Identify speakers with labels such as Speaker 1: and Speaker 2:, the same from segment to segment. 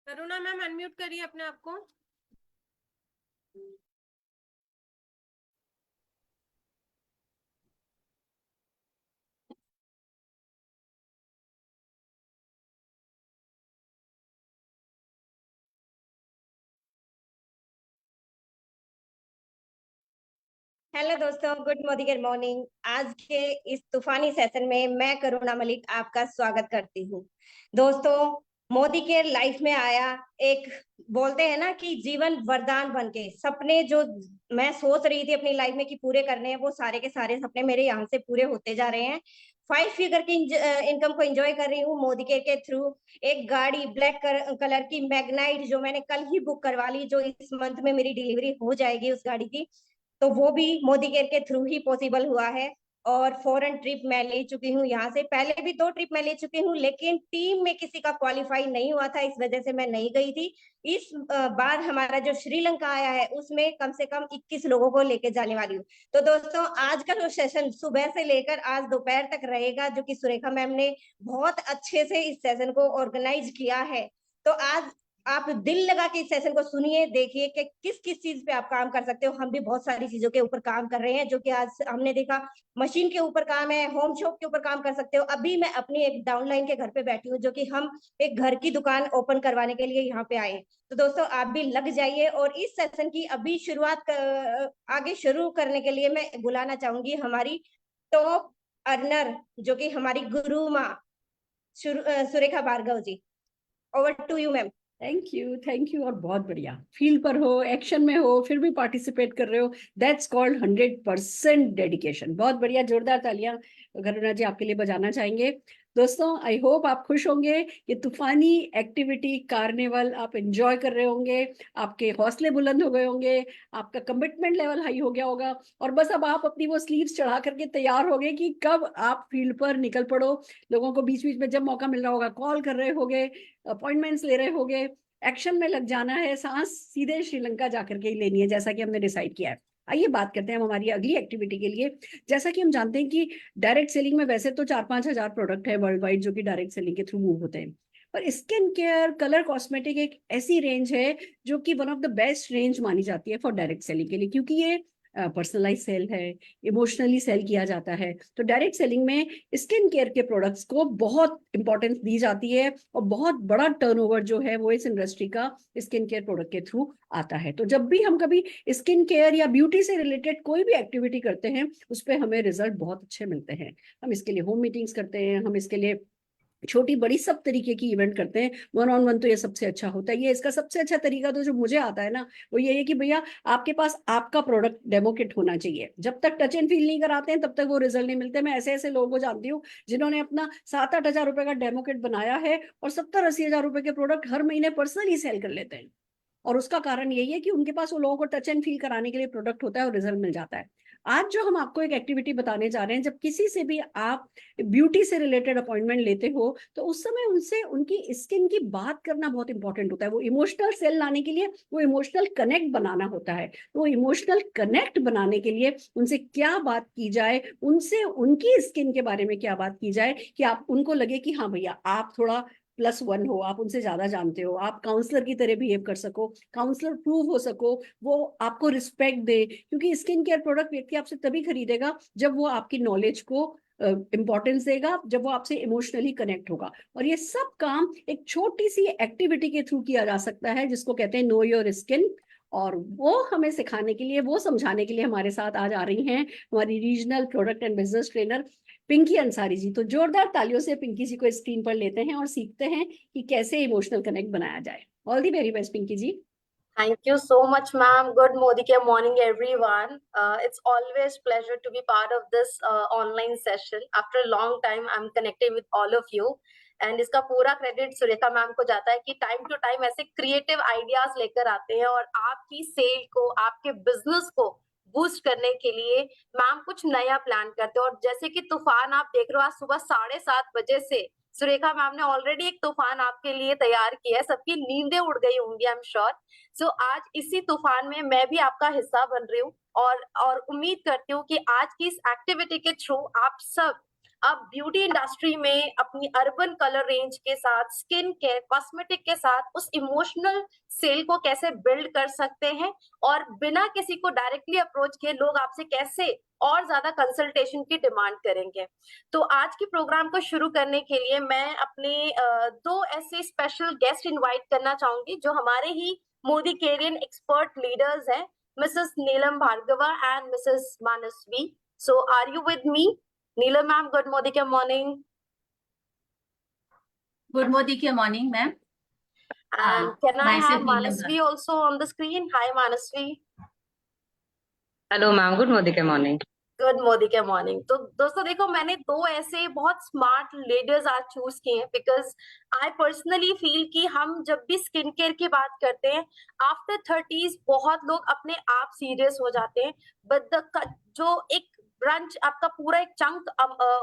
Speaker 1: करुणा ma'am unmute करिए अपने आप को।
Speaker 2: हेलो दोस्तों, गुड मॉर्निंग। आज के इस तूफानी सेशन में मैं करुणा मलिक आपका स्वागत करती हूँ। दोस्तों, मोदी के लाइफ में आया एक, बोलते हैं ना कि जीवन वरदान बन के, सपने जो मैं सोच रही थी अपनी लाइफ में कि पूरे करने हैं, वो सारे के सारे सपने मेरे यहाँ से पूरे होते जा रहे हैं। 5 फिगर की इनकम को एंजॉय कर रही हूँ मोदी के थ्रू। एक गाड़ी ब्लैक कलर की मैग्नाइट जो मैंने कल ही बुक करवा ली, जो इस मंथ में मेरी डिलीवरी हो जाएगी उस गाड़ी की, तो वो भी मोदी केयर के थ्रू ही पॉसिबल हुआ है। और फॉरेन ट्रिप मैं ले चुकी हूँ, यहाँ से पहले भी 2 ट्रिप मैं ले चुकी हूँ, लेकिन टीम में किसी का क्वालिफाई नहीं हुआ था, इस वजह से मैं नहीं गई थी। इस बार हमारा जो श्रीलंका आया है उसमें कम से कम 21 लोगों को लेके जाने वाली हूँ। तो दोस्तों, आज का जो सेशन सुबह से लेकर आज दोपहर तक रहेगा, जो कि सुरेखा मैम ने बहुत अच्छे से इस सेशन को ऑर्गेनाइज किया है। तो आज आप दिल लगा के इस सेशन को सुनिए, देखिए कि किस किस चीज पे आप काम कर सकते हो। हम भी बहुत सारी चीजों के ऊपर काम कर रहे हैं, जो कि आज हमने देखा। मशीन के ऊपर काम है, होम शॉप के ऊपर काम कर सकते हो। अभी मैं अपनी एक डाउनलाइन के घर पे बैठी हूँ, जो कि हम एक घर की दुकान ओपन करवाने के लिए यहाँ पे आए हैं। तो दोस्तों, आप भी लग जाइए। और इस सेशन की अभी आगे शुरू करने के लिए मैं बुलाना चाहूंगी हमारी टॉप अर्नर, जो कि हमारी गुरु माँ Surekha Bhargav ji. Over to you ma'am.
Speaker 3: Thank you. और बहुत बढ़िया, फील्ड पर हो, एक्शन में हो, फिर भी पार्टिसिपेट कर रहे हो, दैट्स कॉल्ड 100% डेडिकेशन। बहुत बढ़िया, जोरदार तालियां करुणा जी आपके लिए बजाना चाहेंगे। दोस्तों, आई होप आप खुश होंगे। ये तूफानी एक्टिविटी कार्निवल आप एंजॉय कर रहे होंगे, आपके हौसले बुलंद हो गए होंगे, आपका कमिटमेंट लेवल हाई हो गया होगा, और बस अब आप अपनी वो स्लीव्स चढ़ा करके तैयार हो गए कि कब आप फील्ड पर निकल पड़ो। लोगों को बीच बीच में जब मौका मिल रहा होगा कॉल कर रहे होगे, अपॉइंटमेंट्स ले रहे होगे, एक्शन में लग जाना है, सांस सीधे श्रीलंका जाकर के ही लेनी है, जैसा कि हमने डिसाइड किया है। आइए बात करते हैं हम हमारी अगली एक्टिविटी के लिए। जैसा कि हम जानते हैं कि डायरेक्ट सेलिंग में वैसे तो 4-5 हजार प्रोडक्ट है वर्ल्ड वाइड जो कि डायरेक्ट सेलिंग के थ्रू मूव होते हैं, पर स्किन केयर, कलर कॉस्मेटिक एक ऐसी रेंज है जो कि one of the best range मानी जाती है फॉर डायरेक्ट सेलिंग के लिए, क्योंकि ये पर्सनलाइज सेल है, इमोशनली सेल किया जाता है। तो डायरेक्ट सेलिंग में स्किन केयर के प्रोडक्ट्स को बहुत इंपॉर्टेंस दी जाती है, और बहुत बड़ा टर्नओवर जो है वो इस इंडस्ट्री का स्किन केयर प्रोडक्ट के थ्रू आता है। तो जब भी हम कभी स्किन केयर या ब्यूटी से रिलेटेड कोई भी एक्टिविटी करते हैं, उस पर हमें रिजल्ट बहुत अच्छे मिलते हैं। हम इसके लिए होम मीटिंग्स करते हैं, हम इसके लिए छोटी बड़ी सब तरीके की इवेंट करते हैं। वन ऑन वन तो ये सबसे अच्छा होता है। ये इसका सबसे अच्छा तरीका तो जो मुझे आता है ना, वो ये है कि भैया आपके पास आपका प्रोडक्ट डेमो किट होना चाहिए। जब तक टच एंड फील नहीं कराते हैं तब तक वो रिजल्ट नहीं मिलते। मैं ऐसे ऐसे लोगों को जानती हूँ जिन्होंने अपना 7-8 हजार रुपए का डेमो किट बनाया है और 70-80 हजार रुपए के प्रोडक्ट हर महीने पर्सनली सेल कर लेते हैं। और उसका कारण यही है कि उनके पास वो लोगों को टच एंड फील कराने के लिए प्रोडक्ट होता है और रिजल्ट मिल जाता है। आज जो हम आपको एक एक्टिविटी बताने जा रहे हैं, जब किसी से भी आप ब्यूटी से रिलेटेड अपॉइंटमेंट लेते हो, तो उस समय उनसे उनकी स्किन की बात करना बहुत इंपॉर्टेंट होता है। वो इमोशनल सेल लाने के लिए वो इमोशनल कनेक्ट बनाना होता है। तो वो इमोशनल कनेक्ट बनाने के लिए उनसे क्या बात की जाए, उनसे उनकी स्किन के बारे में क्या बात की जाए कि आप उनको लगे कि हाँ भैया आप थोड़ा +1 हो, आप उनसे ज्यादा जानते हो, आप काउंसलर की तरह बिहेव कर सको, काउंसलर प्रूव हो सको, वो आपको रिस्पेक्ट दे। क्योंकि स्किन केयर प्रोडक्ट व्यक्ति आपसे तभी खरीदेगा जब वो आपकी नॉलेज को इंपॉर्टेंस देगा, जब वो आपसे इमोशनली कनेक्ट होगा। और ये सब काम एक छोटी सी एक्टिविटी के थ्रू किया जा सकता है, जिसको कहते हैं नो योर स्किन। और वो हमें सिखाने के लिए, वो समझाने के लिए हमारे साथ आज आ रही हैं हमारी regional product and business trainer Pinki Ansari ji. तो जोरदार तालियों से पिंकी जी को स्क्रीन पर लेते हैं और सीखते हैं कि कैसे इमोशनल कनेक्ट बनाया जाए। All the very best Pinky ji.
Speaker 4: Thank you so much, ma'am. Good morning, everyone. It's always pleasure to be part of this online session. After a long time, I'm connecting with all of you. And इसका पूरा credit Surekha ma'am को जाता है कि time to time ऐसे creative ideas लेकर आते हैं और आपकी सेल को, आपके बिजनेस को बूस्ट करने के लिए मैम कुछ नया प्लान करते हैं। और जैसे कि तूफान आप देख रहे हो, आज सुबह 7:30 बजे से सुरेखा मैम ने ऑलरेडी एक तूफान आपके लिए तैयार किया है। सबकी नींदें उड़ गई होंगी, आई एम श्योर। सो आज इसी तूफान में मैं भी आपका हिस्सा बन रही हूँ और उम्मीद करती हूँ कि आज की इस एक्टिविटी के थ्रू आप सब अब ब्यूटी इंडस्ट्री में अपनी अर्बन कलर रेंज के साथ, स्किन केयर, कॉस्मेटिक के साथ उस इमोशनल सेल को कैसे बिल्ड कर सकते हैं, और बिना किसी को डायरेक्टली अप्रोच किए लोग आपसे कैसे और ज्यादा कंसल्टेशन की डिमांड करेंगे। तो आज के प्रोग्राम को शुरू करने के लिए मैं अपने दो ऐसे स्पेशल गेस्ट इनवाइट करना चाहूंगी जो हमारे ही मोदी केरियन एक्सपर्ट लीडर्स हैं, Mrs. Neelam Bhargava and Mrs. Manasvi. So are you with me? Neelam ma'am, good morning.
Speaker 5: Good morning, ma'am.
Speaker 4: And can I
Speaker 5: myself
Speaker 4: have
Speaker 5: Neelam,
Speaker 4: Manasvi also on the screen? Hi Manasvi.
Speaker 6: Hello ma'am, good morning.
Speaker 4: Good morning. तो दोस्तों देखो, मैंने दो ऐसे बहुत smart leaders आज choose किए हैं बिकॉज आई पर्सनली फील कि हम जब भी स्किन केयर की बात करते हैं आफ्टर 30s बहुत लोग अपने आप सीरियस हो जाते हैं, बट जो एक ब्रांच आपका पूरा एक चंक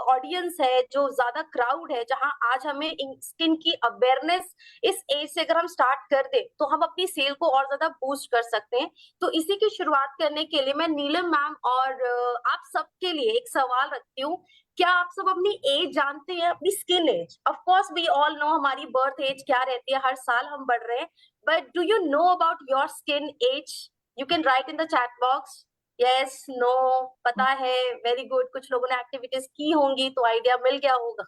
Speaker 4: ऑडियंस है, जो ज्यादा क्राउड है, जहां आज हमें स्किन की अवेयरनेस इस एज से अगर हम स्टार्ट कर दे तो हम अपनी सेल को और ज्यादा बूस्ट कर सकते हैं। तो इसी की शुरुआत करने के लिए मैं नीलम मैम और आप सबके लिए एक सवाल रखती हूँ। क्या आप सब अपनी एज जानते हैं, अपनी skin age? Of course we all know हमारी बर्थ एज क्या रहती है, हर साल हम बढ़ रहे हैं, but do you know about your skin age? You can write in the chat box yes no, पता है, वेरी गुड। कुछ लोगों ने एक्टिविटीज की होंगी तो आइडिया मिल गया होगा।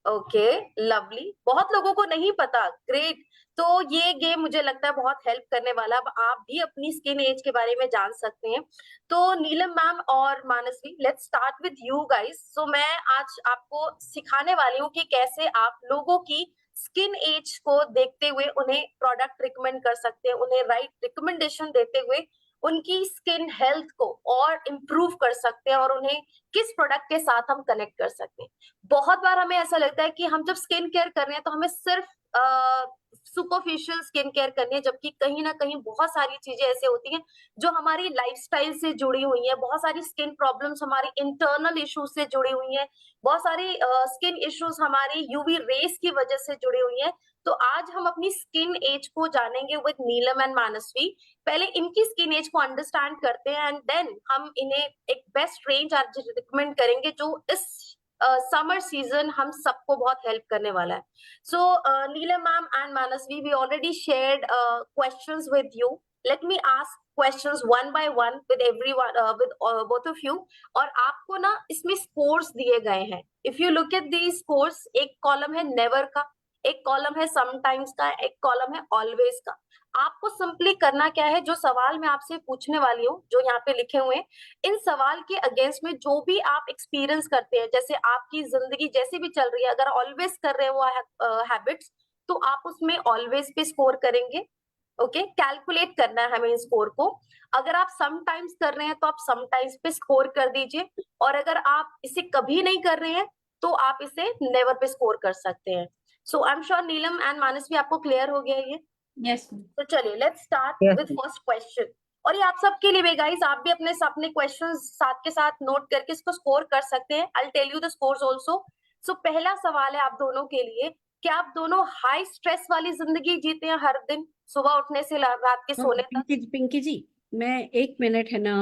Speaker 4: Okay, lovely. बहुत लोगों को नहीं पता, ग्रेट। तो ये गेम मुझे लगता है बहुत हेल्प करने वाला। अब आप भी अपनी स्किन एज के बारे में जान सकते हैं। तो नीलम मैम और Manasvi, let's start with you guys. So मैं आज आपको सिखाने वाली हूँ कि कैसे आप लोगों की स्किन एज को देखते हुए उन्हें प्रोडक्ट रिकमेंड कर सकते हैं, उन्हें राइट रिकमेंडेशन देते हुए उनकी स्किन हेल्थ को और इम्प्रूव कर सकते हैं, और उन्हें किस प्रोडक्ट के साथ हम कनेक्ट कर सकते हैं। बहुत बार हमें ऐसा लगता है कि हम जब स्किन केयर कर रहे हैं तो हमें सिर्फ सुपरफिशियल स्किन केयर करनी है, जबकि कहीं ना कहीं बहुत सारी चीजें ऐसे होती हैं जो हमारी लाइफस्टाइल से जुड़ी हुई हैं। बहुत सारी स्किन प्रॉब्लम्स हमारी इंटरनल इश्यूज से जुड़ी हुई हैं, बहुत सारी स्किन इश्यूज हमारी यूवी रेस की वजह से जुड़ी हुई हैं। तो आज हम अपनी स्किन एज को जानेंगे विद नीलम एंड मानसवी। पहले इनकी स्किन एज को अंडरस्टैंड करते हैं एंड देन हम इन्हें एक बेस्ट रेंज आज रिकमेंड करेंगे जो इस समर सीजन हम सबको बहुत हेल्प करने वाला है। So Neelam ma'am and Manasvi, we already shared questions with you. Let me ask questions one by one with everyone, with both of you. और आपको ना इसमें स्कोर्स दिए गए हैं। If you look at these scores, एक कॉलम है नेवर का, एक कॉलम है समटाइम्स का, एक कॉलम है ऑलवेज का। आपको सिंपली करना क्या है, जो सवाल मैं आपसे पूछने वाली हूँ जो यहाँ पे लिखे हुए हैं, इन सवाल के अगेंस्ट में जो भी आप एक्सपीरियंस करते हैं, जैसे आपकी जिंदगी जैसे भी चल रही है, अगर ऑलवेज कर रहे हैं वो हैबिट्स, तो आप उसमें ऑलवेज पे स्कोर करेंगे। ओके, कैलकुलेट करना है हमें इस स्कोर को। अगर आप समटाइम्स कर रहे हैं तो आप समटाइम्स पे स्कोर कर दीजिए, और अगर आप इसे कभी नहीं कर रहे हैं तो आप इसे नेवर पे स्कोर कर सकते हैं। So I am sure Neelam and Manasvi आपको क्लियर हो गया ये?
Speaker 5: Yes.
Speaker 4: तो चलिए let's start
Speaker 6: Yes,
Speaker 4: with first question. और ये आप सबके लिए भी गाइस, आप भी अपने क्वेश्चंस साथ के साथ नोट करके इसको स्कोर कर सकते हैं। I will tell you the scores also. So पहला सवाल है आप दोनों के लिए, क्या आप दोनों हाई स्ट्रेस वाली जिंदगी जीते हैं हर दिन, सुबह उठने से रात के सोने तक?
Speaker 3: पिंकी जी, मैं 1 मिनट है ना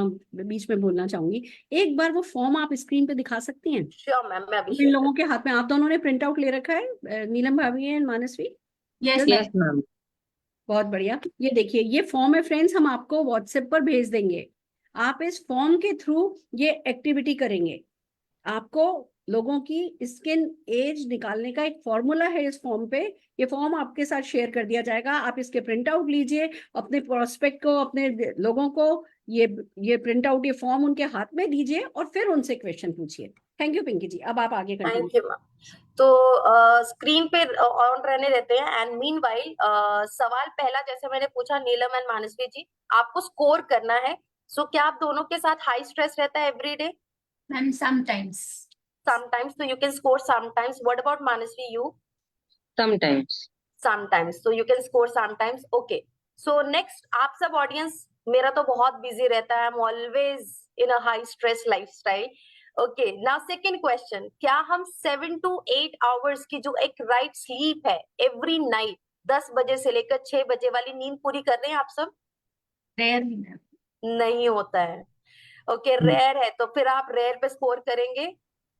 Speaker 3: बीच में बोलना चाहूंगी। एक बार वो फॉर्म आप स्क्रीन पे दिखा सकती हैं?
Speaker 4: श्योर मैम, मैं अभी
Speaker 3: इन लोगों के हाथ में, आप दोनों ने प्रिंट आउट ले रखा है, नीलम भाभी and Manasvi?
Speaker 5: Yes,
Speaker 3: Yes,
Speaker 5: ma'am.
Speaker 6: Ma'am.
Speaker 3: बहुत बढ़िया। ये देखिए, ये फॉर्म है फ्रेंड्स, हम आपको व्हाट्सएप पर भेज देंगे। आप इस फॉर्म के थ्रू ये एक्टिविटी करेंगे। आपको लोगों की स्किन एज निकालने का एक फॉर्मूला है इस फॉर्म पे। ये फॉर्म आपके साथ शेयर कर दिया जाएगा। आप इसके प्रिंट आउट लीजिए, अपने प्रोस्पेक्ट को, अपने लोगों को ये प्रिंट आउट, ये फॉर्म उनके हाथ में दीजिए और फिर उनसे क्वेश्चन पूछिए। थैंक यू पिंकी जी, अब आप आगे कंटिन्यू।
Speaker 4: Thank you ma'am. तो स्क्रीन पे ऑन रहने देते हैं एंड मीनवाइल सवाल पहला जैसे मैंने पूछा नीलम एंड मानसवी जी, आपको स्कोर करना है। सो क्या आप दोनों के साथ हाई स्ट्रेस रहता है everyday?
Speaker 5: Ma'am, sometimes.
Speaker 4: Sometimes, so you can score sometimes. What about Manasvi, you?
Speaker 6: Sometimes.
Speaker 4: Sometimes, so you can score sometimes. Okay. So next, आप सब ऑडियंस, मेरा तो बहुत बिजी रहता है, I'm always in a high stress lifestyle. Okay, now second question, क्या हम 7 to 8 hours की जो एक राइट स्लीप है every night, 10 बजे से लेकर 6 बजे वाली नींद पूरी कर रहे हैं आप सब?
Speaker 5: Rarely, ma'am.
Speaker 4: नहीं होता है। ओके, रेयर है तो फिर आप रेयर पे स्कोर करेंगे।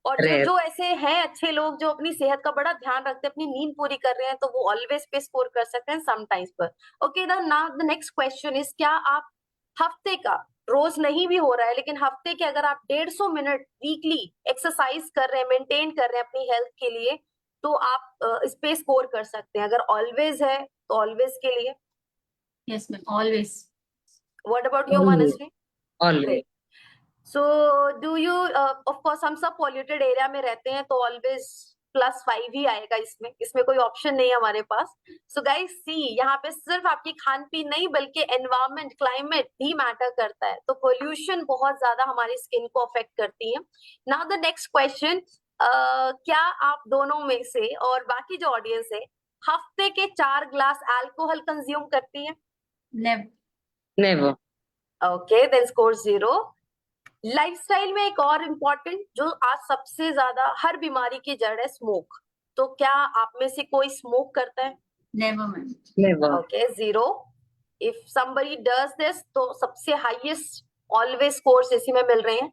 Speaker 4: और
Speaker 6: Rare.
Speaker 4: जो ऐसे हैं अच्छे लोग जो अपनी सेहत का बड़ा ध्यान रखते हैं, अपनी नींद पूरी कर रहे हैं, तो वो ऑलवेज पे स्कोर कर सकते हैं, समटाइम्स पर। Okay, now the next question is, क्या आप हफ्ते का, रोज नहीं भी हो रहा है लेकिन हफ्ते के अगर आप 150 मिनट वीकली एक्सरसाइज कर रहे हैं, मेंटेन कर रहे हैं अपनी हेल्थ के लिए, तो आप इस पे स्कोर कर सकते हैं। अगर ऑलवेज है तो ऑलवेज के लिए।
Speaker 5: Yes, ma'am. Always.
Speaker 4: What about you,
Speaker 6: Always.
Speaker 4: Mansi?
Speaker 6: Always.
Speaker 4: So do you, of course हम सब पॉल्यूटेड एरिया में रहते हैं, तो ऑलवेज +5 ही आएगा इसमें, इसमें कोई ऑप्शन नहीं है हमारे पास। सो गाइस सी, यहाँ पे सिर्फ आपकी खान पीन नहीं बल्कि एनवायरमेंट, क्लाइमेट भी मैटर करता है। तो पोल्यूशन बहुत ज्यादा हमारी स्किन को अफेक्ट करती है। नाउ द नेक्स्ट क्वेश्चन, क्या आप दोनों में से और बाकी जो ऑडियंस है हफ्ते के 4 ग्लास अल्कोहल कंज्यूम करती है?
Speaker 5: Never.
Speaker 6: Never.
Speaker 4: Okay, then score 0। Lifestyle में एक और इम्पोर्टेंट जो आज सबसे ज्यादा हर बीमारी की जड़ है, स्मोक। तो क्या आप में से कोई स्मोक करता है?
Speaker 5: Never, ma'am.
Speaker 6: Never.
Speaker 4: Okay, 0। If somebody does this, तो सबसे हाईएस्ट ऑलवेज स्कोर्स इसी में मिल रहे हैं।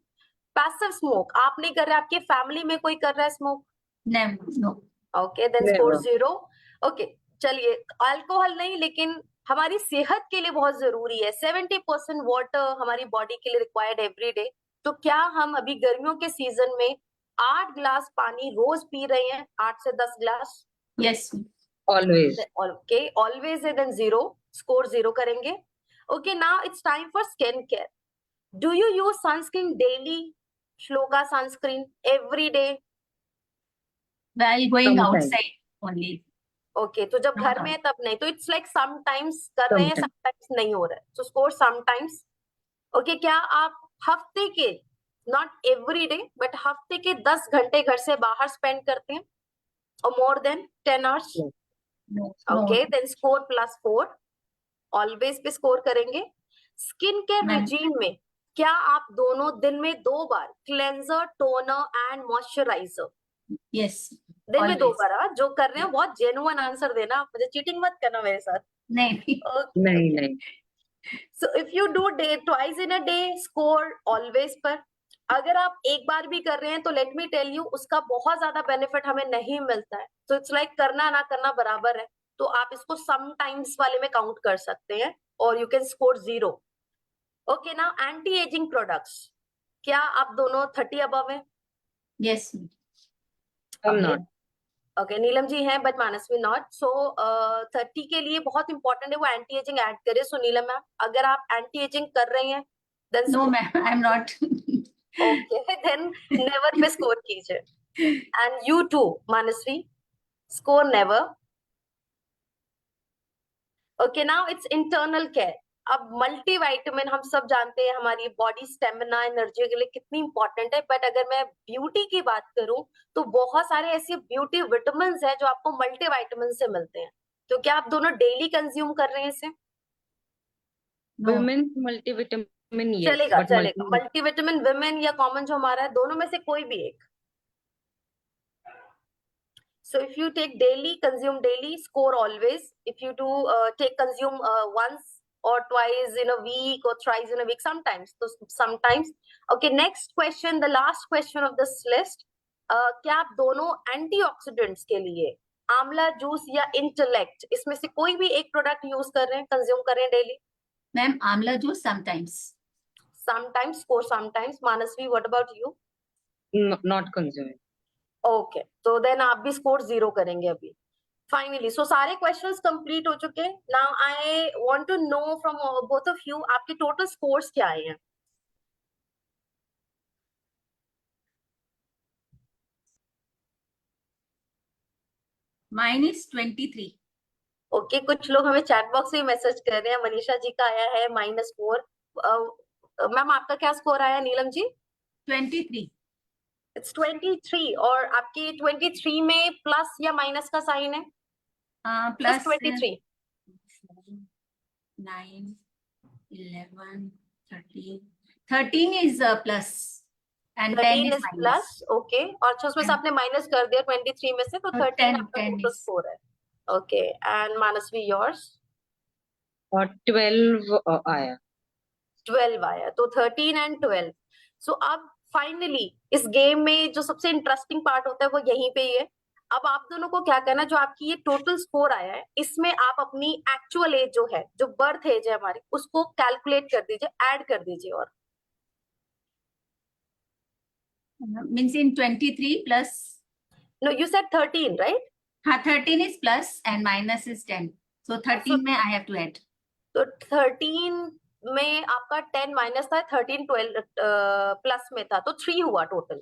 Speaker 4: पैसिव स्मोक आप नहीं कर रहे, आपके फैमिली में कोई कर रहा है smoke?
Speaker 5: Never. No.
Speaker 4: Okay, then
Speaker 6: Never.
Speaker 4: Score 0। Okay, चलिए, अल्कोहल नहीं लेकिन हमारी सेहत के लिए बहुत जरूरी है। 70% वाटर हमारी बॉडी के लिए रिक्वायर्ड एवरी डे। तो क्या हम अभी गर्मियों के सीजन में 8 ग्लास पानी रोज पी रहे हैं? 8 से 10 glass?
Speaker 5: Yes, ma'am.
Speaker 6: Always.
Speaker 4: Okay, always है, देन 0, स्कोर 0 करेंगे। Okay, now it's time for skin care. Do you use sunscreen daily? Shloka sunscreen every day?
Speaker 5: While going
Speaker 6: Sometimes.
Speaker 5: outside only.
Speaker 4: Okay, तो जब
Speaker 5: Not
Speaker 4: घर
Speaker 5: all.
Speaker 4: में है तब नहीं, तो इट्स लाइक समटाइम्स कर रहे हैं,
Speaker 6: Sometimes.
Speaker 4: समटाइम्स नहीं हो रहा है, तो स्कोर समटाइम्स। ओके, क्या आप हफ्ते के, नॉट एवरी डे बट हफ्ते के 10 घंटे घर से बाहर स्पेंड करते हैं और more than 10 hours?
Speaker 6: No.
Speaker 5: No.
Speaker 4: Okay,
Speaker 5: No.
Speaker 4: Then score +4, always पे स्कोर करेंगे। Skin care
Speaker 5: Ma'am.
Speaker 4: रिजीम में क्या आप दोनों दिन में 2 बार cleanser, toner and moisturiser?
Speaker 5: Yes.
Speaker 4: दिन में 2
Speaker 5: Always.
Speaker 4: बार? हाँ, जो कर रहे हैं बहुत जेन्युइन आंसर देना, मुझे चीटिंग मत करना मेरे साथ।
Speaker 5: नहीं.
Speaker 6: नहीं नहीं।
Speaker 4: So if you do day twice in a day, score always पर। अगर आप एक बार भी कर रहे हैं तो लेट मी टेल यू, उसका बहुत ज्यादा बेनिफिट हमें नहीं मिलता है। तो इट्स लाइक करना ना करना बराबर है। तो आप इसको समटाइम्स वाले में काउंट कर सकते हैं और you can score 0। Okay, now anti ageing products, क्या आप दोनों 30 अबव है?
Speaker 5: Yes, ma'am.
Speaker 6: I'm
Speaker 4: Okay.
Speaker 6: not.
Speaker 4: Okay, Neelam ji हैं बट मानसवी नॉट। सो 30 के लिए बहुत इंपॉर्टेंट है वो एंटी एजिंग ऐड करे। सो नीलम मैम, अगर आप एंटी एजिंग कर रही हैं then
Speaker 5: No, ma'am. I'm not.
Speaker 4: Okay, then never पे स्कोर कीजिए। And you too Manasvi, score never. Okay, now it's internal care. अब मल्टीविटामिन हम सब जानते हैं हमारी बॉडी स्टेमिना, एनर्जी के लिए कितनी इंपॉर्टेंट है, बट अगर मैं ब्यूटी की बात करूं तो बहुत सारे ऐसे ब्यूटी विटामिन है जो आपको मल्टीविटामिन से मिलते हैं। तो क्या आप दोनों डेली कंज्यूम कर रहे हैं इसे?
Speaker 5: No.
Speaker 6: Women's multivitamin, yes,
Speaker 4: चलेगा
Speaker 6: but
Speaker 4: चलेगा, मल्टीविटामिन विमेन या कॉमन जो हमारा है, दोनों में से कोई भी एक। So if you take daily, consume daily, score always. If you do consume once or twice in a week or thrice in a week, sometimes. So sometimes. Okay, next question, the last question of this list. क्या आप दोनों antioxidants के लिए आंवला juice या intellect, इसमें से कोई भी एक प्रोडक्ट यूज कर रहे हैं, कंज्यूम कर रहे हैं daily?
Speaker 5: Ma'am, amla juice sometimes.
Speaker 4: Sometimes, score sometimes. Manasvi, what about you?
Speaker 6: not consuming.
Speaker 4: Okay, तो देन आप भी स्कोर 0 करेंगे अभी। फाइनली, सो सारे क्वेश्चंस कंप्लीट हो चुके हैं। Now I want to know from both of you, आपके टोटल स्कोर्स क्या आए हैं?
Speaker 5: Mine is 23.
Speaker 4: ओके, कुछ लोग हमें चैट बॉक्स में मैसेज कर रहे हैं। मनीषा जी का आया है -4। मैम आपका क्या स्कोर आया नीलम जी?
Speaker 5: 23.
Speaker 4: इट्स 23। और आपके 23 में प्लस या माइनस का साइन है?
Speaker 5: Plus
Speaker 4: 23।
Speaker 5: 9, 11, 13. 13 is plus. And 10
Speaker 4: 13
Speaker 5: is
Speaker 4: is
Speaker 5: minus.
Speaker 4: Plus. Okay, और अच्छा उसमें से
Speaker 5: 10.
Speaker 4: आपने माइनस कर दिया 23 में से, तो 13
Speaker 5: 10
Speaker 4: आपका
Speaker 5: 10
Speaker 4: टोटल
Speaker 5: is.
Speaker 4: स्कोर है। Okay, and Manasvi yours?
Speaker 6: और 12 आया।
Speaker 4: 12 आया, तो 13 एंड 12। सो अब फाइनली इस गेम में जो सबसे इंटरेस्टिंग पार्ट होता है वो यहीं पे ही है। अब आप दोनों को क्या करना है, जो आपकी ये टोटल स्कोर आया है इसमें आप अपनी एक्चुअल एज जो है, जो बर्थ एज है हमारी, उसको कैलकुलेट कर दीजिए, ऐड कर दीजिए। और
Speaker 5: Means in 23 plus,
Speaker 4: no, you said 13 right?
Speaker 5: हाँ 13 is plus and minus is 10. So 13 में I have to add.
Speaker 4: तो 13 में आपका 10 माइनस था, 13 12 प्लस में था, तो 3 हुआ टोटल।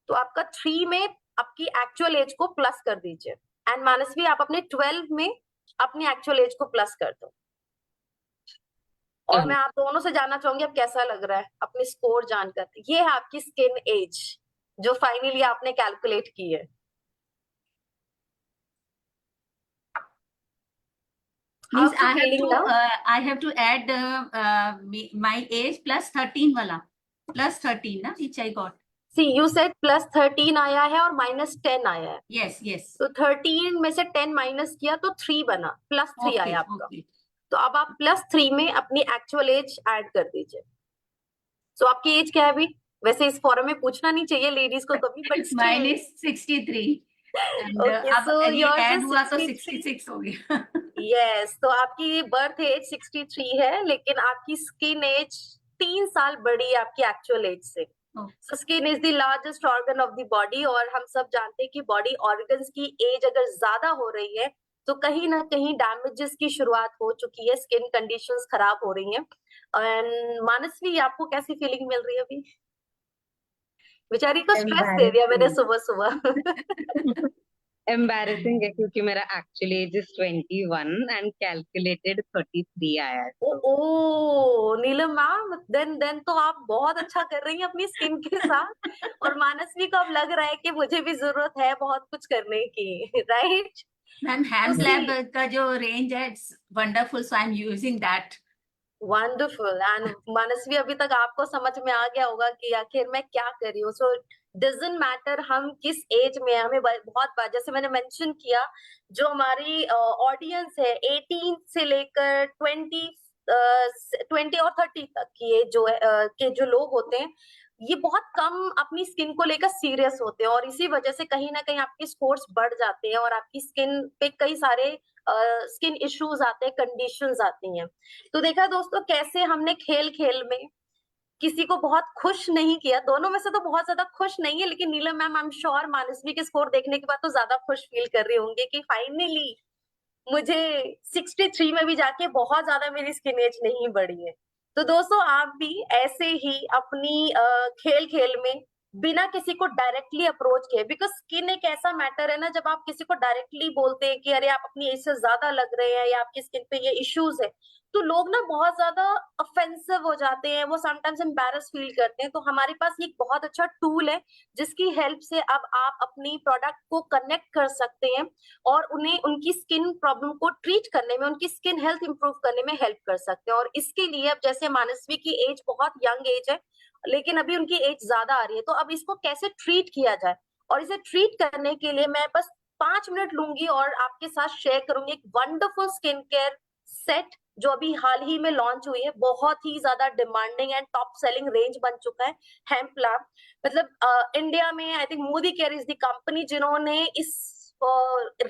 Speaker 4: तो आपका 3 में आपकी एक्चुअल एज को प्लस कर दीजिए, एंड मानसवी आप अपने 12 में अपनी एक्चुअल एज को प्लस कर दो। और मैं आप दोनों से जानना चाहूंगी अब कैसा लग रहा है अपनी स्कोर जानकर। ये है आपकी स्किन एज जो फाइनली आपने कैलकुलेट की है।
Speaker 5: Means
Speaker 4: How's it feeling now?
Speaker 5: I have to add my age plus 13 वाला, plus 13 ना, which I got.
Speaker 4: See, you said plus 13 आया है और माइनस 10 आया है।
Speaker 5: Yes, yes.
Speaker 4: तो 13 में से 10 माइनस किया तो 3 बना, प्लस 3
Speaker 5: Okay,
Speaker 4: आया आपका।
Speaker 5: okay.
Speaker 4: तो अब आप प्लस 3 में अपनी एक्चुअल एज ऐड कर दीजिए। सो आपकी एज क्या है अभी? वैसे इस फॉरम में पूछना नहीं चाहिए लेडीज को कभी, but
Speaker 5: Mine is 63. And
Speaker 4: Okay,
Speaker 5: अब
Speaker 4: so
Speaker 5: ये
Speaker 4: yours
Speaker 5: add
Speaker 4: is
Speaker 5: हुआ तो
Speaker 4: 63.
Speaker 5: 66 हो गया.
Speaker 4: यस, तो आपकी बर्थ एज 63 है, लेकिन आपकी स्किन एज 3 साल बड़ी है आपकी एक्चुअल एज से।
Speaker 5: Oh.
Speaker 4: So skin is the largest organ of the body, और हम सब जानते हैं कि बॉडी ऑर्गन्स की एज अगर ज्यादा हो रही है तो कहीं ना कहीं डैमेजेस की शुरुआत हो चुकी है, स्किन कंडीशंस खराब हो रही हैं। एंड मानसवी, आपको कैसी फीलिंग मिल रही है अभी? बेचारी को स्ट्रेस दे दिया मैंने सुबह सुबह।
Speaker 6: एम्बैरेसिंग है क्योंकि मेरा actual as is 21 and calculated 33 आया है।
Speaker 4: ओ नीलम मैम, देन तो आप बहुत अच्छा कर रही हैं अपनी स्किन के साथ। और मानसवी को अब लग रहा है कि मुझे भी जरूरत है बहुत कुछ करने की, right?
Speaker 5: Ma'am hemp's
Speaker 4: see-
Speaker 5: lab का जो रेंज है, it's wonderful, so I am using that.
Speaker 4: Wonderful. And Manasvi, अभी तक आपको समझ में आ गया होगा कि आखिर मैं क्या कर रही हूँ। सो डजंट मैटर हम किस एज में हैं, हमें बहुत बार जैसे मैंने मेंशन किया, जो हमारी ऑडियंस है 18 से लेकर 20 और 30 तक की एज जो है के जो लोग होते हैं, ये बहुत कम अपनी स्किन को लेकर सीरियस होते हैं, और इसी वजह से कहीं ना कहीं आपके स्कोर्स बढ़ जाते हैं और आपकी स्किन पे कई सारे स्किन इश्यूज आते हैं, कंडीशंस आती हैं। तो देखा दोस्तों कैसे हमने खेल खेल में किसी को बहुत खुश नहीं किया। दोनों में से तो बहुत ज्यादा खुश नहीं है, लेकिन नीलम मैम आई एम श्योर मानसवी के स्कोर देखने के बाद तो ज्यादा खुश फील कर रही होंगे कि फाइनली मुझे 63 में भी जाके बहुत ज्यादा मेरी स्किन एज नहीं बढ़ी है। तो दोस्तों आप भी ऐसे ही अपनी खेल खेल में बिना किसी को डायरेक्टली अप्रोच किए, बिकॉज स्किन एक ऐसा मैटर है ना, जब आप किसी को डायरेक्टली बोलते हैं कि अरे आप अपनी एज से ज्यादा लग रहे हैं या आपकी स्किन पे ये इश्यूज है, तो लोग ना बहुत ज्यादा ऑफेंसिव हो जाते हैं, वो समटाइम्स एम्बैरस फील करते हैं। तो हमारे पास ये एक बहुत अच्छा टूल है जिसकी हेल्प से अब आप अपनी प्रोडक्ट को कनेक्ट कर सकते हैं और उन्हें उनकी स्किन प्रॉब्लम को ट्रीट करने में, उनकी स्किन हेल्थ इंप्रूव करने में हेल्प कर सकते हैं। और इसके लिए अब जैसे मानसवी की एज बहुत यंग एज है, लेकिन अभी उनकी एज ज्यादा आ रही है, तो अब इसको कैसे ट्रीट किया जाए, और इसे ट्रीट करने के लिए मैं बस 5 मिनट लूंगी और आपके साथ शेयर करूंगी एक वंडरफुल स्किन केयर सेट जो अभी हाल ही में लॉन्च हुई है। बहुत ही ज्यादा demanding and top selling range बन चुका है हेम्प लैब। मतलब इंडिया में I think Modi care is the company जिन्होंने इस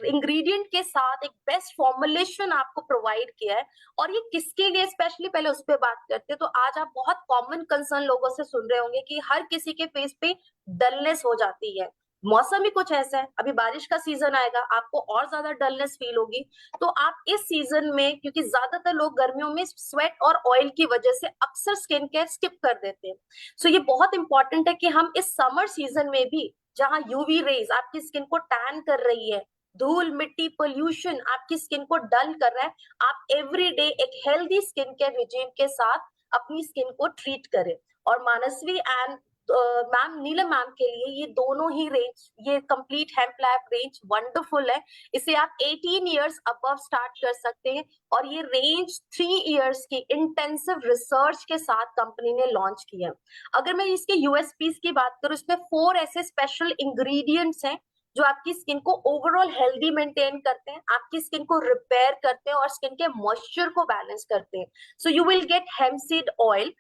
Speaker 4: इंग्रेडिएंट के साथ एक बेस्ट फॉर्मुलेशन आपको प्रोवाइड किया है। और ये किसके लिए स्पेशली, पहले उस पर बात करते हैं। तो आज आप बहुत कॉमन कंसर्न लोगों से सुन रहे होंगे कि हर किसी के फेस पे डलनेस हो जाती है, मौसम ही कुछ ऐसा है, अभी बारिश का सीजन आएगा, आपको और ज्यादा डलनेस फील होगी। तो आप इस सीजन में, क्योंकि ज्यादातर लोग गर्मियों में स्वेट और ऑयल की वजह से अक्सर स्किन केयर स्किप कर देते हैं, सो ये बहुत इंपॉर्टेंट है कि हम इस समर सीजन में भी, जहां यूवी रेज आपकी स्किन को टैन कर रही है, धूल मिट्टी पोल्यूशन आपकी स्किन को डल कर रहा है, आप एवरीडे एक हेल्दी स्किन केयर रिजीम के साथ अपनी स्किन को ट्रीट करें। और मानसवी एंड मैम नीलम मैम के लिए ये दोनों ही रेंज, ये complete hemp lab range wonderful है। इसे आप 18 इयर्स अबव स्टार्ट कर सकते हैं, और ये रेंज 3 इयर्स की इंटेंसिव रिसर्च के साथ कंपनी ने लॉन्च किया। अगर मैं इसके यूएसपीज की बात करूं, इसमें 4 ऐसे स्पेशल इंग्रेडिएंट्स हैं जो आपकी स्किन को ओवरऑल हेल्दी मेंटेन करते हैं, आपकी स्किन को रिपेयर करते हैं और स्किन के मॉइस्चर को बैलेंस करते हैं. सो you will gate hemp seed oil.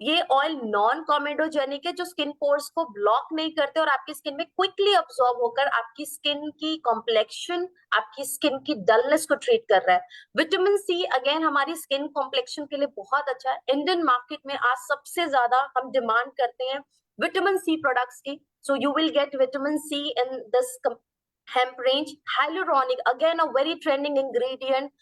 Speaker 4: ये ऑयल नॉन कॉमेडोजेनिक है, जो स्किन पोर्स को ब्लॉक नहीं करते और आपकी स्किन में क्विकली अब्सॉर्ब होकर आपकी स्किन की कॉम्प्लेक्शन, आपकी स्किन की डलनेस को ट्रीट कर रहा है. विटामिन सी अगेन हमारी स्किन कॉम्प्लेक्शन के लिए बहुत अच्छा है. इंडियन मार्केट में आज सबसे ज्यादा हम डिमांड करते हैं विटामिन सी प्रोडक्ट्स की. So you will get vitamin C in this hemp range. Hyaluronic, again a very trending ingredient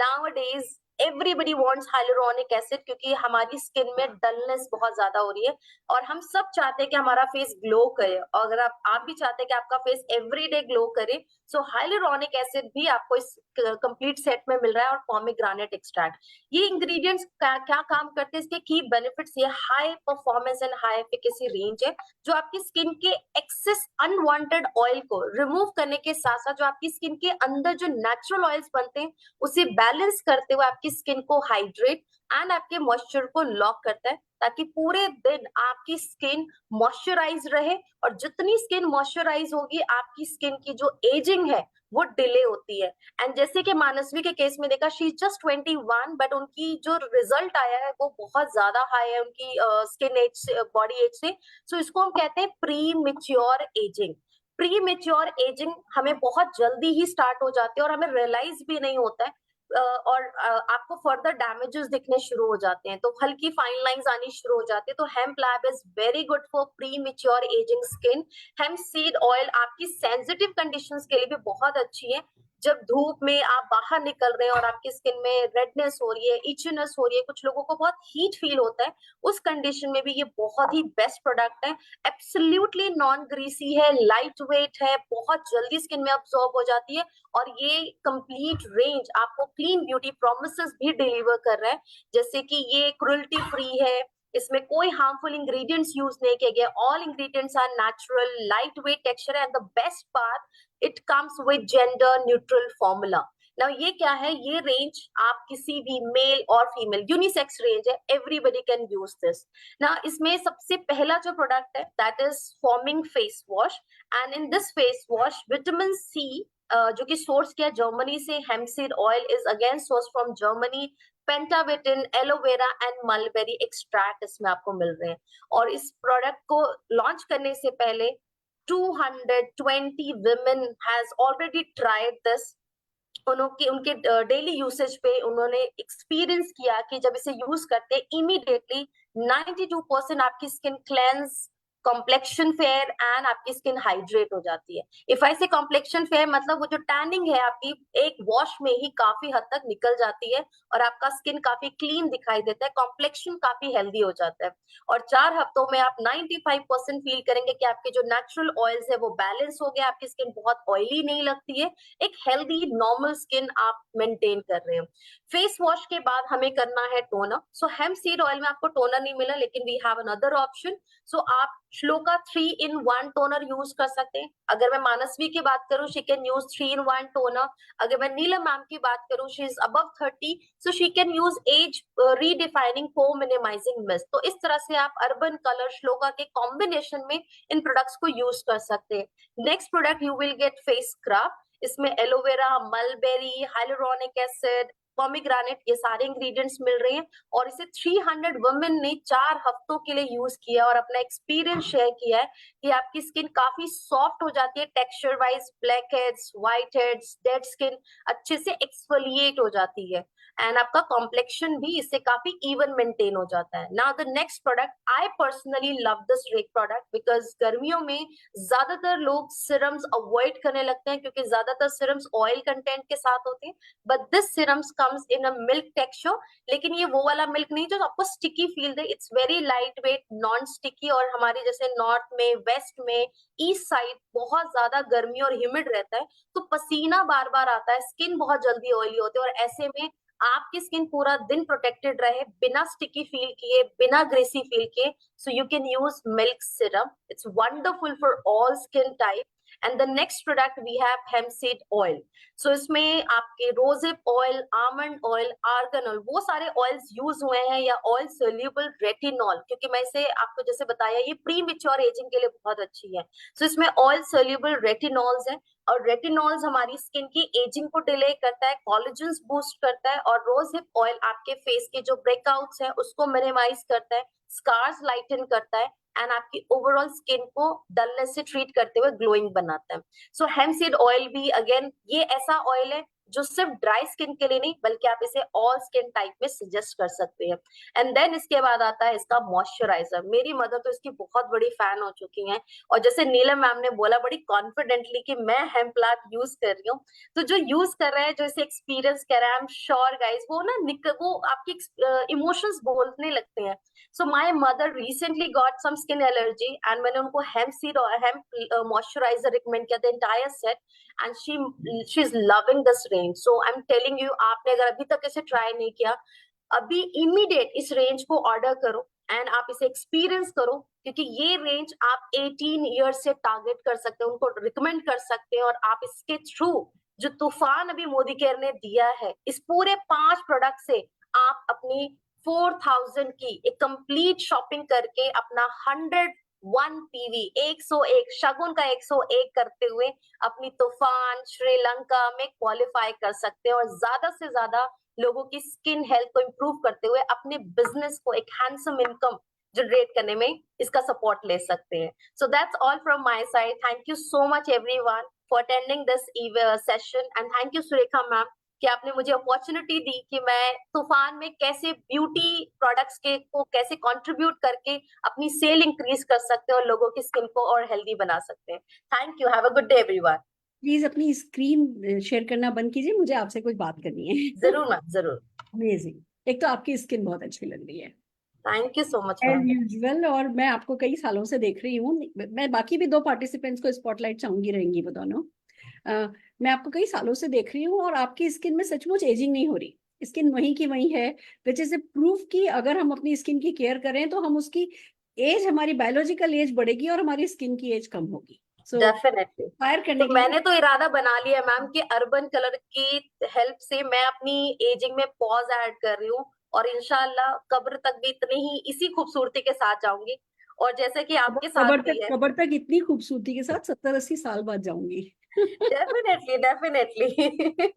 Speaker 4: nowadays. Everybody wants hyaluronic acid क्योंकि हमारी स्किन में डलनेस बहुत ज्यादा हो रही है और हम सब चाहते हैं कि हमारा फेस ग्लो करे. और अगर आप भी चाहते हैं कि आपका फेस एवरीडे ग्लो करे, सो हाइलुरोनिक एसिड भी आपको इस कंप्लीट सेट में मिल रहा है और पोमेग्रेनेट एक्सट्रैक्ट. ये इंग्रेडिएंट्स क्या काम करते हैं, इसके की बेनिफिट्स ये high performance and high efficacy range है, जो आपकी स्किन के एक्सेस अनवांटेड ऑयल को रिमूव करने के साथ साथ जो आपकी स्किन के अंदर जो नेचुरल ऑयल्स बनते हैं उसे बैलेंस करते हुए आपकी स्किन को हाइड्रेट एंड आपके मॉइस्चर को लॉक करता है, ताकि पूरे दिन आपकी स्किन मॉइस्चराइज रहे. और जितनी स्किन मॉइस्चराइज होगी, आपकी स्किन की जो एजिंग है वो डिले होती है. एंड जैसे कि मानसवी के केस में देखा, शी इज जस्ट 21 बट उनकी जो रिजल्ट आया है वो बहुत ज्यादा हाई है उनकी स्किन एज से, बॉडी एज से. सो इसको हम कहते हैं pre mature ageing. Pre mature ageing हमें बहुत जल्दी ही स्टार्ट हो जाती है और हमें रियलाइज भी नहीं होता है और आपको फर्दर डैमेजेस दिखने शुरू हो जाते हैं, तो हल्की फाइन लाइंस आनी शुरू हो जाती है. तो hemp lab is very good for pre mature ageing skin. Hemp seed oil आपकी सेंसिटिव कंडीशंस के लिए भी बहुत अच्छी है. जब धूप में आप बाहर निकल रहे हैं और आपकी स्किन में रेडनेस हो रही है, इचनेस हो रही है, कुछ लोगों को बहुत हीट फील होता है, उस कंडीशन में भी ये बहुत ही बेस्ट प्रोडक्ट है. एब्सोल्युटली नॉन ग्रीसी है, लाइट वेट है, बहुत जल्दी स्किन में अब्सॉर्ब हो जाती है और ये कंप्लीट रेंज आपको क्लीन ब्यूटी प्रोमिसेस भी डिलीवर कर रहा है. जैसे कि ये क्रुएल्टी फ्री है, इसमें कोई हार्मफुल इंग्रेडिएंट्स यूज नहीं किए गए, all ingredients are natural, light weight texture and the best part it comes with gender neutral formula. Now ये क्या है, ये रेंज आप किसी भी मेल और फीमेल यूनिसेक्स रेंज है, एवरीबॉडी कैन यूज दिस. ना इसमें सबसे पहला जो प्रोडक्ट है that is foaming face wash. And in this face wash vitamin C जो कि सोर्स किया जर्मनी से, hemp seed oil is again source from Germany. Pentavitin, aloe vera and mulberry extract इसमें आपको मिल रहे हैं. और इस प्रोडक्ट को लॉन्च करने से पहले 220 women has already tried this. उनके डेली यूसेज पे उन्होंने एक्सपीरियंस किया कि जब इसे यूज करते हैं इमीडिएटली 92% आपकी skin cleanse, complexion fair and आपकी स्किन हाइड्रेट हो जाती है. इफ आई से कॉम्प्लेक्शन फेयर मतलब वो जो टैनिंग है आपकी एक वॉश में ही काफी हद तक निकल जाती है और आपका स्किन काफी क्लीन दिखाई देता है, कॉम्प्लेक्शन काफी हेल्दी हो जाता है. और 4 हफ्तों में आप 95% फील करेंगे कि आपके जो नेचुरल ऑयल्स है वो बैलेंस हो गया, आपकी स्किन बहुत ऑयली नहीं लगती है, एक हेल्दी नॉर्मल स्किन आप मेंटेन कर रहे हो. फेस वॉश के बाद हमें करना है टोनर. सो हेम्प सीड ऑयल में आपको टोनर नहीं मिला, लेकिन वी हैव अनदर ऑप्शन. सो आप श्लोका 3-in-1 टोनर यूज कर सकते हैं. अगर मैं मानसवी की बात करूं, she can use 3-in-1 toner. अगर मैं नीलम मैम की बात करूं, she is above 30, so she can use age redefining pore minimising mist. तो इस तरह से आप अर्बन कलर श्लोका के कॉम्बिनेशन में इन प्रोडक्ट्स को यूज कर सकते हैं. Next product you will get face scrub. इसमें aloe vera, mulberry, hyaluronic acid, pomegranate, ये सारे इंग्रेडिएंट्स मिल रहे हैं. और इसे 300 वुमेन ने 4 हफ्तों के लिए यूज किया और अपना एक्सपीरियंस शेयर किया है कि आपकी स्किन काफी सॉफ्ट हो जाती है, texture wise black heads, white heads, dead skin अच्छे से एक्सफोलिएट हो जाती है एंड आपका कॉम्प्लेक्शन भी इससे काफी इवन मेंटेन हो जाता है. Now the next product, I personally love this product because गर्मियों में ज्यादातर लोग सिरम्स अवॉइड करने लगते हैं क्योंकि ज्यादातर सिरम्स ऑयल कंटेंट के साथ होते हैं. But this serums comes in a milk texture, लेकिन ये वो वाला मिल्क नहीं जो आपको sticky feel they. It's very light weight, non sticky. और हमारे जैसे नॉर्थ में, वेस्ट में, ईस्ट साइड बहुत ज्यादा गर्मी और ह्यूमिड रहता है, तो पसीना बार बार आता है, स्किन बहुत जल्दी ऑयली होती है. और ऐसे में आपकी स्किन पूरा दिन प्रोटेक्टेड रहे, बिना स्टिकी फील किए, बिना ग्रेसी फील किए, so you can use milk serum. It's wonderful for all skin type. And the next product we have hemp seed oil. So इसमें आपके rosehip oil, almond oil, argan oil, वो सारे oils use हुए हैं, या oil soluble retinol, क्योंकि मैं इसे आपको जैसे बताया ये प्री मैच्योर एजिंग के लिए बहुत अच्छी है. सो इसमें ऑयल सोल्यूबल रेटिनॉल्स है, और रेटिनॉल्स हमारी स्किन की एजिंग को डिले करता है, कोलेजन्स बूस्ट करता है, और रोज हिप ऑयल आपके फेस के जो ब्रेकआउट्स है उसको मिनिमाइज करता है, स्कार्स लाइटन करता है, एंड आपकी ओवरऑल स्किन को डलनेस से ट्रीट करते हुए ग्लोइंग बनाता है. सो हेम्प सीड ऑयल भी अगेन ये ऐसा ऑयल है जो सिर्फ ड्राई स्किन के लिए नहीं, बल्कि आप इसे ऑल स्किन टाइप में सजेस्ट कर सकते हैं. एंड देन इसके बाद आता है इसका मॉइस्चराइजर. मेरी मदर तो इसकी बहुत बड़ी फैन हो चुकी हैं, और जैसे नीलम मैम ने बोला बड़ी कॉन्फिडेंटली कि मैं हेम्प प्लांट यूज कर रही हूँ, तो जो यूज कर रहे हैं, जो इसे एक्सपीरियंस कर रहे हैं, आई एम श्योर गाइज वो ना वो आपकी इमोशंस बोलने लगते हैं. So my mother recently got some skin allergy, and मैंने उनको हेम्प सीड और हेम्प मॉइस्चराइजर रिकमेंड किया, the entire set, and she is loving this range. So I am telling you, आपने अगर अभी तक इसे ट्राई नहीं किया, अभी इमीडिएट इस रेंज को ऑर्डर करो एंड आप इसे एक्सपीरियंस करो, क्योंकि ये रेंज आप 18 ईयर्स से टारगेट कर सकते हैं, उनको रिकमेंड कर सकते हैं, और आप इसके थ्रू जो तूफान अभी मोदी केयर ने दिया है, इस पूरे 5 प्रोडक्ट से आप अपनी 4000 की एक कंप्लीट शॉपिंग करके अपना 101 PV 101 शगुन का 101 करते हुए अपनी तूफान श्रीलंका में क्वालिफाई कर सकते हैं, और ज्यादा से ज्यादा लोगों की स्किन हेल्थ को इंप्रूव करते हुए अपने बिजनेस को एक हैंडसम इनकम जनरेट करने में इसका सपोर्ट ले सकते हैं. So that's all from my side. Thank you so much everyone for attending this session, and thank you Surekha ma'am कि आपने मुझे अपॉर्चुनिटी दी कि मैं तूफान में कैसे ब्यूटी प्रोडक्ट्स के को कैसे कंट्रीब्यूट करके अपनी सेल इंक्रीज कर सकते हैं और लोगों की स्किन को और हेल्दी बना सकते हैं. Thank you. Have a good day everyone.
Speaker 3: Please अपनी स्क्रीन शेयर करना बंद कीजिए, मुझे आपसे कुछ बात करनी है.
Speaker 4: जरूर मैम, जरूर.
Speaker 3: अमेजिंग. एक तो आपकी स्किन बहुत अच्छी लग रही है
Speaker 4: थैंक यू सो मच
Speaker 3: एज
Speaker 4: मैम.
Speaker 3: यूजुअल, और मैं आपको कई सालों से देख रही हूँ. मैं बाकी भी 2 पार्टिसिपेंट्स को स्पॉटलाइट चाहूंगी, रहेंगी वो दोनों. मैं आपको कई सालों से देख रही हूँ, और आपकी स्किन में सचमुच एजिंग नहीं हो रही. स्किन वही की वही है, विच इज ए प्रूफ कि अगर हम अपनी स्किन की केयर करें तो हम उसकी एज, हमारी बायोलॉजिकल एज बढ़ेगी और हमारी स्किन की एज कम होगी.
Speaker 4: डेफिनेटली.
Speaker 3: फायर करने
Speaker 4: तो
Speaker 3: के लिए
Speaker 4: मैंने तो इरादा बना लिया मैम कि अर्बन कलर की हेल्प से मैं अपनी एजिंग में पॉज ऐड कर रही हूँ, और इंशाल्लाह कब्र तक भी इतने ही इसी खूबसूरती के साथ जाऊंगी, और जैसे कि आपके साथ भी है.
Speaker 3: कबर तक इतनी खूबसूरती के साथ 70-80 साल बाद जाऊंगी.
Speaker 4: Definitely, definitely.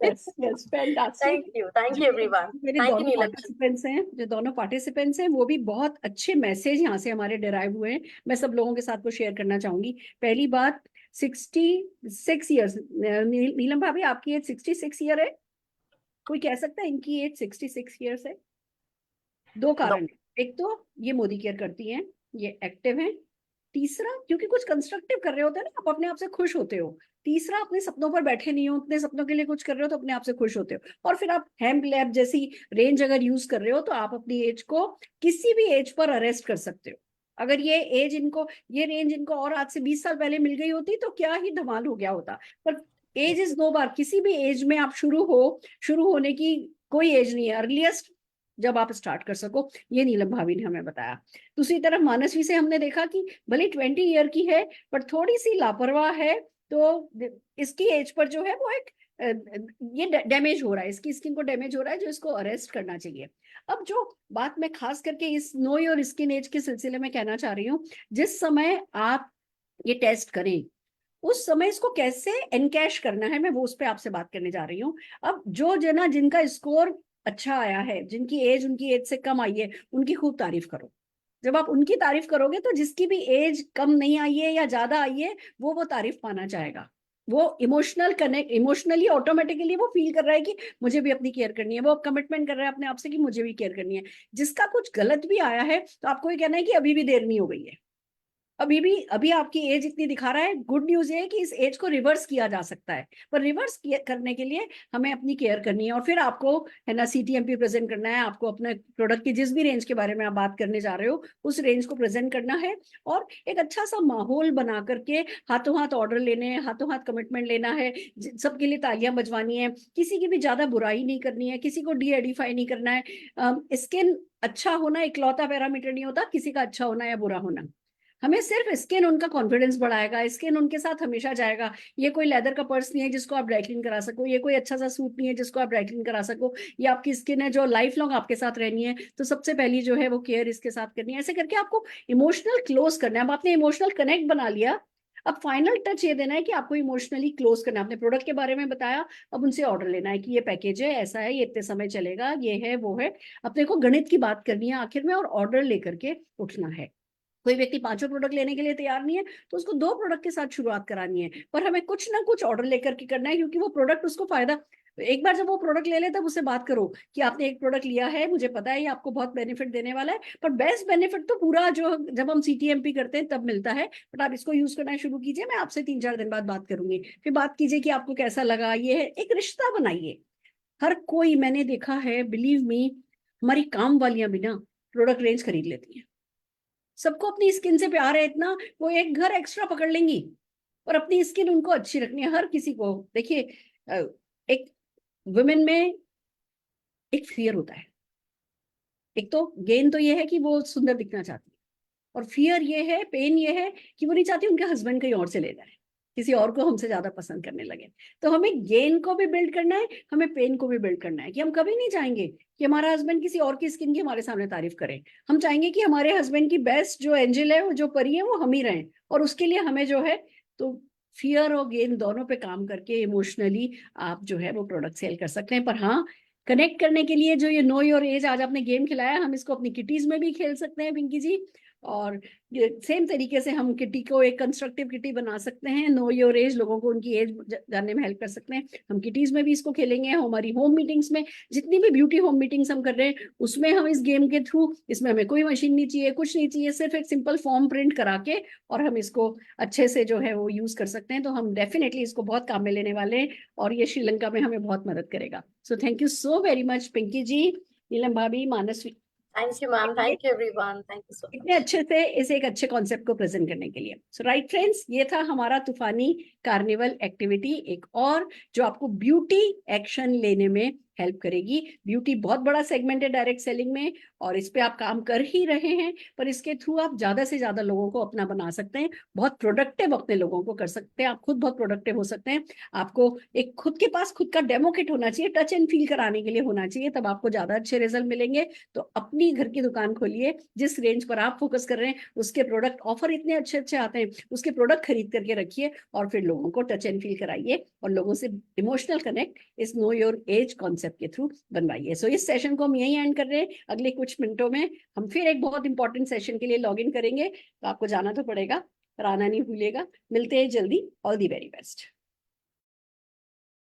Speaker 3: Yes, yes, fantastic.
Speaker 4: Thank you everyone.
Speaker 3: मेरे
Speaker 4: थैंक यू
Speaker 3: दोनों
Speaker 4: नीलम.
Speaker 3: पार्टिसिपेंट्स हैं, जो दोनों पार्टिसिपेंट्स हैं वो भी बहुत अच्छे मैसेज यहाँ से हमारे डिराइव हुए हैं. मैं सब लोगों के साथ वो शेयर करना चाहूंगी. पहली बात, 66 ईयर्स. नीलम भाभी, आपकी एज 66 ईयर है? कोई कह सकता है इनकी एज 66 ईयर्स है? 2 कारण है. एक तो ये मोदी केयर करती हैं, ये एक्टिव हैं. तीसरा, क्योंकि कुछ कंस्ट्रक्टिव कर रहे होते हैं ना, आप अपने आप से खुश होते हो. तीसरा, अपने सपनों पर बैठे नहीं हो, अपने सपनों के लिए कुछ कर रहे हो तो अपने आप से खुश होते हो. और फिर आप हेम्प लैब जैसी रेंज अगर यूज कर रहे हो तो आप अपनी एज को किसी भी एज पर अरेस्ट कर सकते हो. अगर ये एज इनको, ये रेंज इनको और आज से 20 साल पहले मिल गई होती तो क्या ही धमाल हो गया होता. पर एज इज नो बार. किसी भी एज में आप शुरू होने की कोई एज नहीं है. अर्लीस्ट जब आप स्टार्ट कर सको, ये नीलम भाभी ने हमें बताया. दूसरी तरफ मानसवी से हमने देखा कि भले 20 ईयर की है पर थोड़ी सी लापरवाह है, तो इसकी एज पर जो है वो एक ये डैमेज हो रहा है, इसकी स्किन को डैमेज हो रहा है, जो इसको अरेस्ट करना चाहिए. अब जो बात मैं खास करके इस नो योर स्किन एज के सिलसिले में कहना चाह रही हूँ, जिस समय आप ये टेस्ट करें उस समय इसको कैसे एनकैश करना है, मैं वो उस पर आपसे बात करने जा रही हूँ. अब जो जना जिनका स्कोर अच्छा आया है, जिनकी एज उनकी एज से कम आई है, उनकी खूब तारीफ करो. जब आप उनकी तारीफ करोगे तो जिसकी भी एज कम नहीं आई है या ज्यादा आई है वो तारीफ पाना चाहेगा. वो इमोशनली ऑटोमेटिकली वो फील कर रहा है कि मुझे भी अपनी केयर करनी है. वो कमिटमेंट कर रहा है अपने आप से कि मुझे भी केयर करनी है. जिसका कुछ गलत भी आया है तो आपको ये कहना है कि अभी भी देर नहीं हो गई है, अभी आपकी एज इतनी दिखा रहा है. गुड न्यूज है कि इस एज को रिवर्स किया जा सकता है, पर रिवर्स करने के लिए हमें अपनी केयर करनी है. और फिर आपको है ना CTMP प्रेजेंट करना है. आपको अपने प्रोडक्ट की जिस भी रेंज के बारे में आप बात करने जा रहे हो उस रेंज को प्रेजेंट करना है, और एक अच्छा सा माहौल बना करके हाथों हाथ ऑर्डर लेने हैं, हाथों हाथ कमिटमेंट लेना है, सबके लिए तालियां बजवानी है, किसी की भी ज्यादा बुराई नहीं करनी है, किसी को डी-एडिफाई नहीं करना है. स्किन अच्छा होना इकलौता पैरामीटर नहीं होता, किसी का अच्छा होना या बुरा होना. हमें सिर्फ स्किन उनका कॉन्फिडेंस बढ़ाएगा, स्किन उनके साथ हमेशा जाएगा। ये कोई लेदर का पर्स नहीं है जिसको आप ड्राई क्लीन करा सको, ये कोई अच्छा सा सूट नहीं है जिसको आप ड्राई क्लीन करा सको, ये आपकी स्किन है जो लाइफ लॉन्ग आपके साथ रहनी है। तो सबसे पहली जो है वो केयर इसके साथ करनी है। ऐसे करके आपको इमोशनल क्लोज करना है। अब आपने इमोशनल कनेक्ट बना लिया, अब फाइनल टच ये देना है कि आपको इमोशनली क्लोज करना है। आपने प्रोडक्ट के बारे में बताया, अब उनसे ऑर्डर लेना है कि ये पैकेज है, ऐसा है, ये इतने समय चलेगा, ये है वो है। अपने को गणित की बात करनी है आखिर में और ऑर्डर लेकर के उठना है। कोई व्यक्ति 5 प्रोडक्ट लेने के लिए तैयार नहीं है तो उसको 2 प्रोडक्ट के साथ शुरुआत करानी है, पर हमें कुछ ना कुछ ऑर्डर लेकर के करना है, क्योंकि वो प्रोडक्ट उसको फायदा, एक बार जब वो प्रोडक्ट ले ले तब उससे बात करो कि आपने एक प्रोडक्ट लिया है, मुझे पता है ये आपको बहुत बेनिफिट देने वाला है, पर बेस्ट बेनिफिट तो पूरा जो जब हम CTMP करते हैं तब मिलता है। बट आप इसको यूज करना शुरू कीजिए, मैं आपसे 3-4 दिन बाद बात करूंगी, फिर बात कीजिए कि आपको कैसा लगा। ये है, एक रिश्ता बनाइए। हर कोई, मैंने देखा है, बिलीव मी, हमारी काम वालियां भी ना प्रोडक्ट रेंज खरीद लेती हैं। सबको अपनी स्किन से प्यार है इतना, वो एक घर एक्स्ट्रा पकड़ लेंगी, और अपनी स्किन उनको अच्छी रखनी है। हर किसी को देखिए, एक वुमेन में एक फियर होता है। एक तो गेन तो ये है कि वो सुंदर दिखना चाहती है, और फियर ये है, पेन ये है कि वो नहीं चाहती उनके हस्बैंड कहीं और चले जाए, किसी और को हमसे ज्यादा पसंद करने लगे। तो हमें गेन को भी बिल्ड करना है, हमें पेन को भी बिल्ड करना है, कि हम कभी नहीं चाहेंगे कि हमारा हस्बैंड किसी और की स्किन की हमारे सामने तारीफ करे। हम चाहेंगे कि हमारे हस्बैंड की बेस्ट जो एंजल है, वो जो परी है, वो हम ही रहें, और उसके लिए हमें जो है तो फियर और गेन दोनों पे काम करके इमोशनली आप जो है वो प्रोडक्ट सेल कर सकते हैं। पर हाँ, कनेक्ट करने के लिए जो ये नो योर एज आज आपने गेम खिलाया, हम इसको अपनी किटीज में भी खेल सकते हैं पिंकी जी, और सेम तरीके से हम किटी को एक कंस्ट्रक्टिव किटी बना सकते हैं। नो योर एज, लोगों को उनकी एज जानने में हेल्प कर सकते हैं। हम किटीज में भी इसको खेलेंगे, हमारी होम मीटिंग्स में, जितनी भी ब्यूटी होम मीटिंग्स हम कर रहे हैं उसमें हम इस गेम के थ्रू, इसमें हमें कोई मशीन नहीं चाहिए, कुछ नहीं चाहिए, सिर्फ एक सिंपल फॉर्म प्रिंट करा के और हम इसको अच्छे से जो है वो यूज कर सकते हैं। तो हम डेफिनेटली इसको बहुत काम में लेने वाले हैं, और ये श्रीलंका में हमें बहुत मदद करेगा। So thank you so very much Pinki ji, Neelam भाभी, Manas,
Speaker 4: Thank you, ma'am. Thank you, everyone. Thank you so much.
Speaker 3: इतने अच्छे से इस एक अच्छे कॉन्सेप्ट को प्रेजेंट करने के लिए। सो राइट फ्रेंड्स, ये था हमारा तूफानी कार्निवल एक्टिविटी, एक और जो आपको ब्यूटी एक्शन लेने में हेल्प करेगी। ब्यूटी बहुत बड़ा सेगमेंट है डायरेक्ट सेलिंग में, और इस पे आप काम कर ही रहे हैं, पर इसके थ्रू आप ज्यादा से ज्यादा लोगों को अपना बना सकते हैं, बहुत प्रोडक्टिव अपने लोगों को कर सकते हैं, आप खुद बहुत प्रोडक्टिव हो सकते हैं। आपको एक खुद के पास खुद का डेमो किट होना चाहिए, टच एंड फील कराने के लिए होना चाहिए, तब आपको ज्यादा अच्छे रिजल्ट मिलेंगे। तो अपनी घर की दुकान खोलिए, जिस रेंज पर आप फोकस कर रहे हैं उसके प्रोडक्ट ऑफर इतने अच्छे अच्छे आते हैं, उसके प्रोडक्ट खरीद करके रखिए, और फिर लोगों को टच एंड फील कराइए, और लोगों से इमोशनल कनेक्ट इस नो योर एज कॉन्सेप्ट के थ्रू बनवाइए। सो इस सेशन को हम यही एंड कर रहे हैं। अगले कुछ मिनटों में हम फिर एक बहुत इंपॉर्टेंट सेशन के लिए लॉग इन करेंगे, तो आपको जाना तो पड़ेगा, पर आना नहीं भूलिएगा। मिलते हैं जल्दी। All the very best.